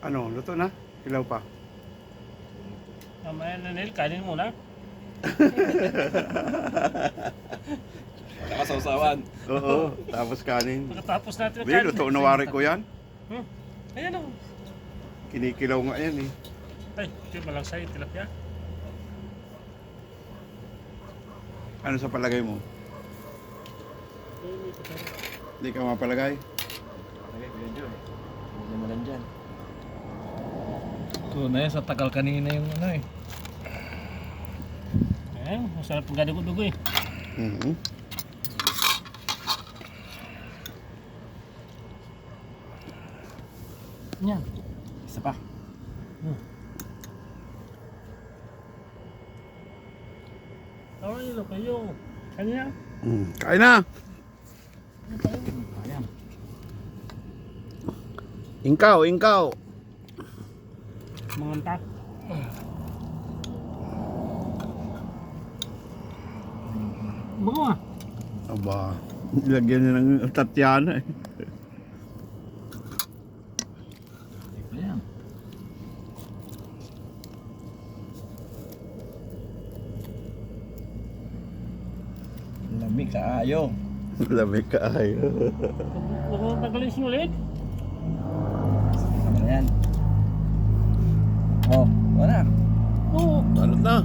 Ano, luto na? Hilaw pa. Mamaya na Nel, kanin muna. Nakasawsawan. Oo, tapos kanin. Pagkatapos natin ang Hindi, luto na wari ko yan. Ayan o. Kinikilaw nga yan eh. Ay, ito malang sa'yo, tilapia. Ano sa palagay mo? Hindi ka mapalagay? Okay, Kuya John. Huwag naman nandyan. Ito na yan, sa tagal kanina yung ano eh. Ayan, masarap ang gadugo-dugo eh. Mhm. Yan. Isa pa. Tawa nyo kayo. Kanina. Kain na! Ayan. Ingkaw, ingkaw! Manganta. Bango ah. Aba, ilagyan niya ng Tatiana eh. Ayan. Lamig kaayo. Lamig ka ay. Huwag mo tagalin sinulit. Tama na yan. Oh, wala. Oo. Balot na.